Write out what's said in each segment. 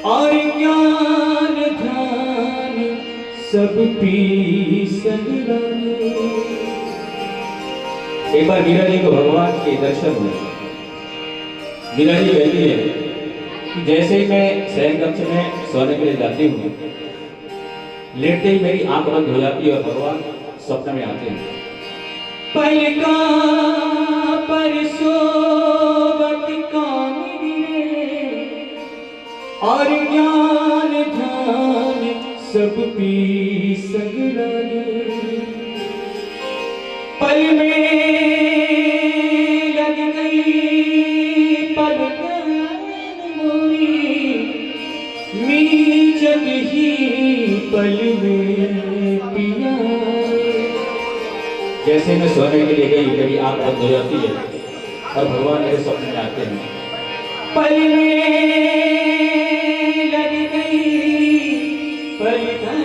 और ज्ञान ध्यान सब पी सगलाने। एक बार मीरा जी को भगवान के दर्शन हुए। मीरा जी कहती है कि जैसे ही मैं शयन कक्ष में सोने के लिए जाती हूँ, लेटते ही मेरी आंख बंद हो जाती है और भगवान स्वप्न में आते हैं। पलका पर सोवत कामिनी और ज्ञान ध्यान सब पी सगलाने। पल में लग गई पलकन मोरी, मीचक ही पल में पिया। जैसे मैं सोने के लिए गई, मेरी आंख बंद हो जाती है और भगवान मेरे स्वप्न में आते हैं। पल में लग गई पलकन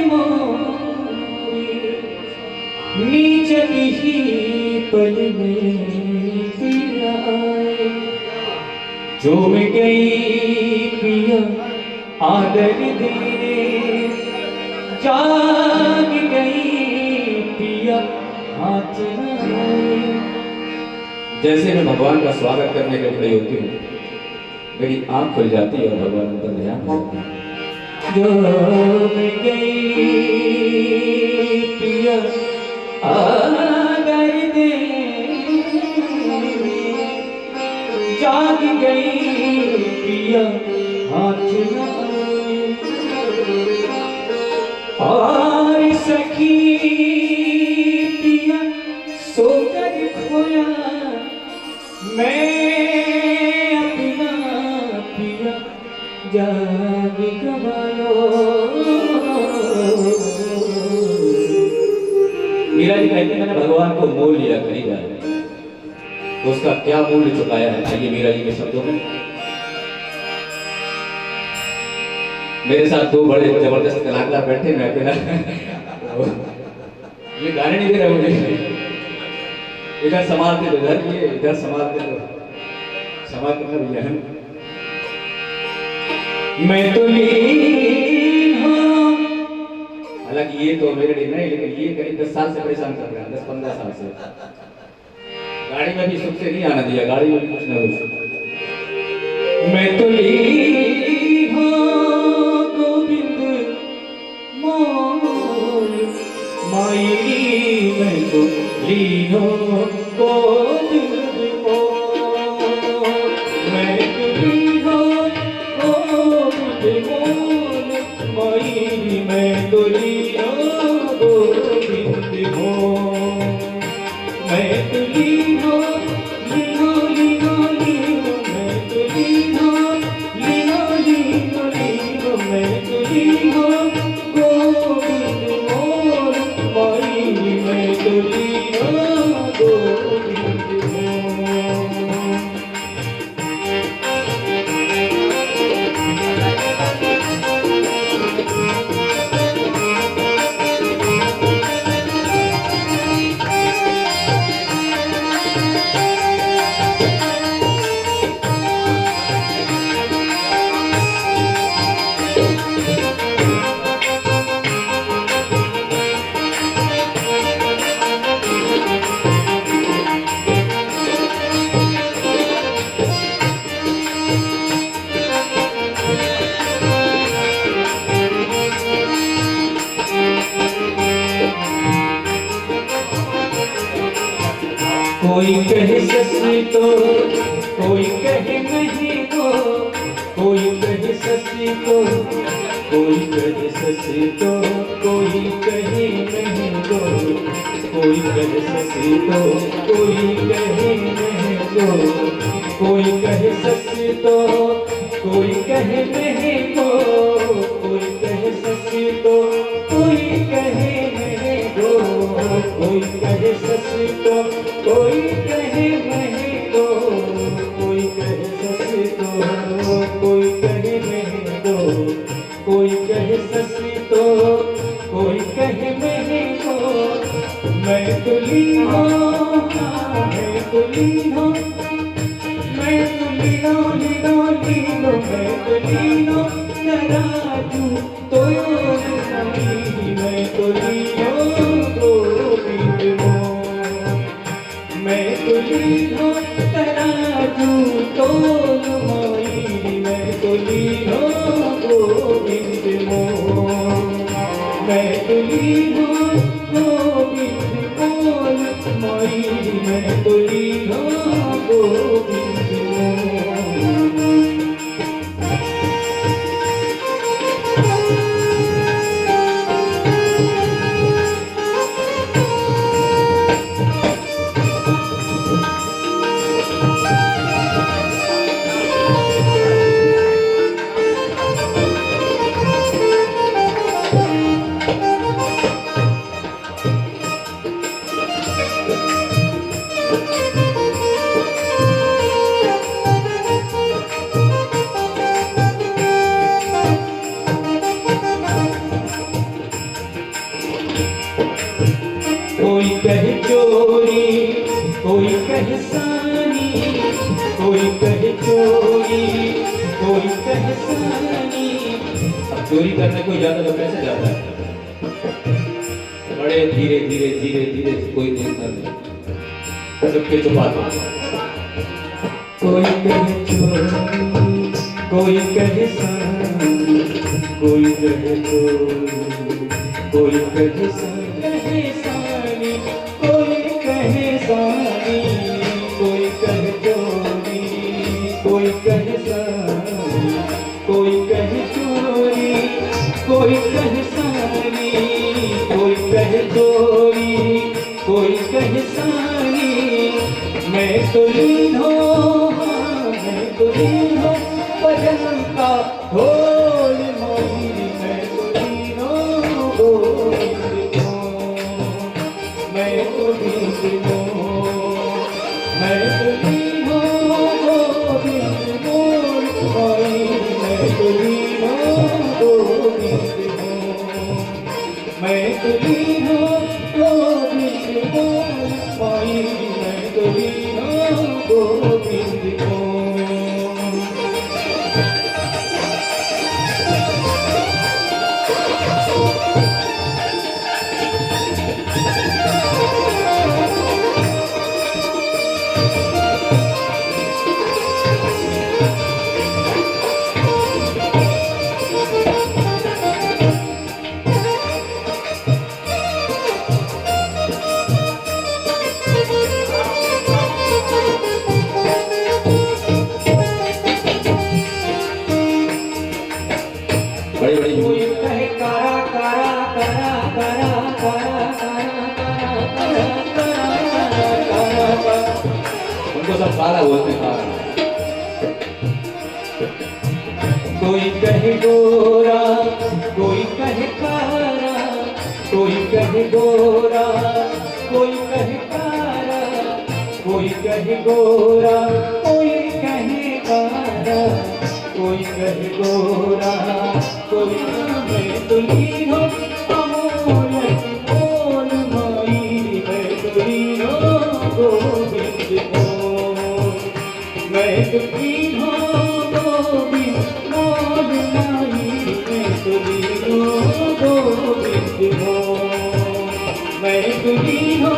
मोरी, नीचक ही पल में पिया। झूम गई पिया आदर देने, जाग गई पिया हाथ लगाए। जैसे मैं भगवान का स्वागत करने के लिए होती हूँ, मेरी आंख खुल जाती है और भगवान अंदर ध्यान करते हैं। झूम गई पिया आदर देने, जाग गई पिया हाथ लगाए। और सखी पिया सोकर खोया, मैं अपना पिया जाग गवायो। मीरा जी कहते हैं मैंने भगवान को मोल लिया, खरीदा है, तो उसका क्या मूल्य चुकाया है? आइए मीरा जी के शब्दों में। मेरे साथ दो बड़े जबरदस्त कलाकार बैठे, मैं अकेला ये गाने नहीं दे रहे मुझे। इधर संभालते दो, इधर ये इधर संभालते दो, क्षमा करना भैया। मैं तो लीन हूं, हालांकि ये तो मेरे लिए नहीं, लेकिन ये करीब 10 साल से परेशान कर रहे हैं, 10-15 साल से। गाड़ी में भी सुख से नहीं आना दिया, गाड़ी में भी कुछ ना कुछ। मैं तो लीन हूं गोविंद मोर माई, मैं तो लीन हूं गोविंद मोर, मैं तो लीन हूं गोविंद मोर माई, मैं तो लीन हूं गोविंद मोर, मैं तो लीन हूं लीनो लीनो लीनो, मैं तो लीन हूं लीनो लीनो लीनो, मैं तो लीन हूं गोविंद मोर माई, मैं तो लीन हूं गोविंद मोर। कोई कहे ससी तो कोई कहे नहीं तो, कोई कहे ससी तो कोई कहे ससी तो, कोई कहे नहीं तो, कोई कहे ससी तो कोई कहे नहीं तो, कोई कहे ससी तो कोई कहे नहीं तो, कोई कहे ससी तो कोई कहे नहीं तो, कोई कहे ससी तो कोई कहे नहीं तो, कोई कहे ससी तो कोई कहे नहीं तो, कोई कहे ससी तो कोई कहे नहीं तो, मैं तो लीन हूं, मैं तो लीन हूं, मैं तो लीनो लीनो लीनो मैं तो लीनो तराजू तोल माई मैं तो लीनो गोविंद मोर मैं तो लीनो तराजू तोल माई मैं तो लीनो गोविंद मोर मैं तो लीनो गोविंद मोर माई मैं तो लीनो गोविंद मोर कोई कहे चोरी कोई कहे सानी कोई कहे चोरी कोई कहे सानी। अब चोरी करने कोई जाता तो कैसे जाता है? बड़े धीरे धीरे धीरे धीरे कोई देखता नहीं, सबके छुपाते। कोई कहे चोरी कोई कहे सानी कोई कहे चोरी कोई कहे सानी कोई कहे सानी कोई कहे चोरी कोई कहे सानी कोई कहे चोरी कोई कहे सानी कोई कहे चोरी कोई कहे सानी। मैं तो लीनो मैं तो लीनो भजन का ढोल माई मैं तो लीनो गोविंद मैं तो लीनो मैं तो लीनो गोविंद मोर माई मैं तो लीनो गोविंद मैं तो लीनो गोविंद मोर माई मैं तो लीनो गोविंद कोई कहे कारा कारा कारा कारा कारा कारा कारा कारा उनको सब कारा बोलते हैं कारा। कोई कहे गोरा कोई कहे कारा कोई कहे गोरा कोई कहे कारा कोई कहे गोरा कोई कहे कारा कोई कहे गोरा कोई मैं तो लीनो अमोल मोल माई मैं तो लीनो गोविंद मोर मैं तो लीनो गोविंद मोल माई मैं तो लीनो गोविंद मोर मैं तो लीनो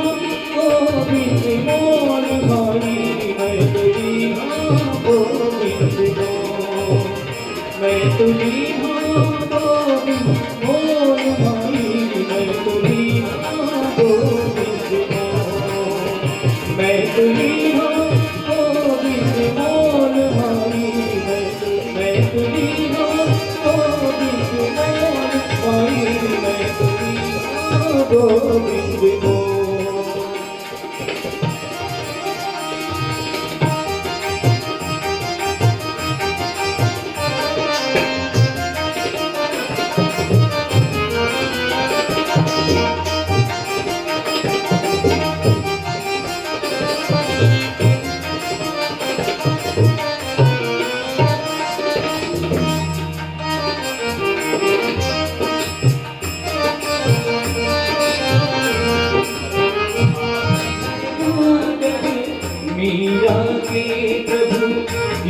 गोविंद मोल माई मैं तो लीनो गोविंद मोर मैं तो लीनो गोविंद मोर माई मैं तो लीनो गोविंद मोर मैं तो लीनो गोविंद मोर माई मैं तो लीनो गोविंद मोर माई मैं तो लीनो गोविंद मोर।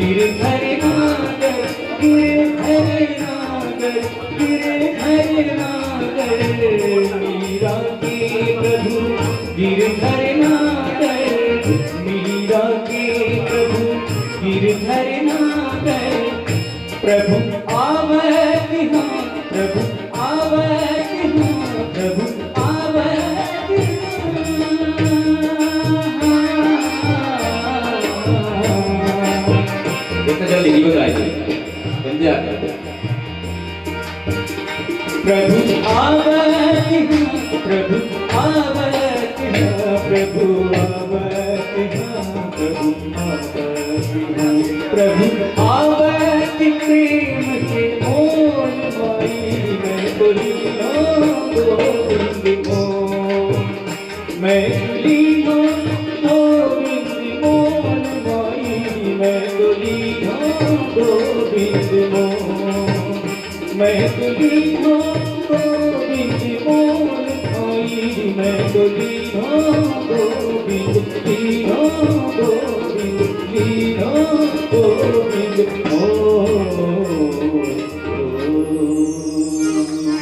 गिरधर नागर, गिरधर नागर, गिरधर नागर, मीरा के प्रभु गिरधर नागर, मीरा के प्रभु गिरधर नागर। प्रभु आवत हाँ, प्रभु आवत हाँ, प्रभु आवत इतना जल्दी नहीं बताइए, जल्दी आ गया। प्रभु आवत हाँ, प्रभु आवत हाँ, प्रभु आवत हाँ, प्रभु आवत हाँ, प्रभु आवत प्रेम के मोल माई मैं तुलियो गोविंद मोल, मैं तुलियो गोविंद मोल माई मैं तुलियो गोविंद मोल, मैं तुलियो गोविंद मोल माई मैं तुलियो गोविंद लीनो गोविंद लीनो गोविंद मोल।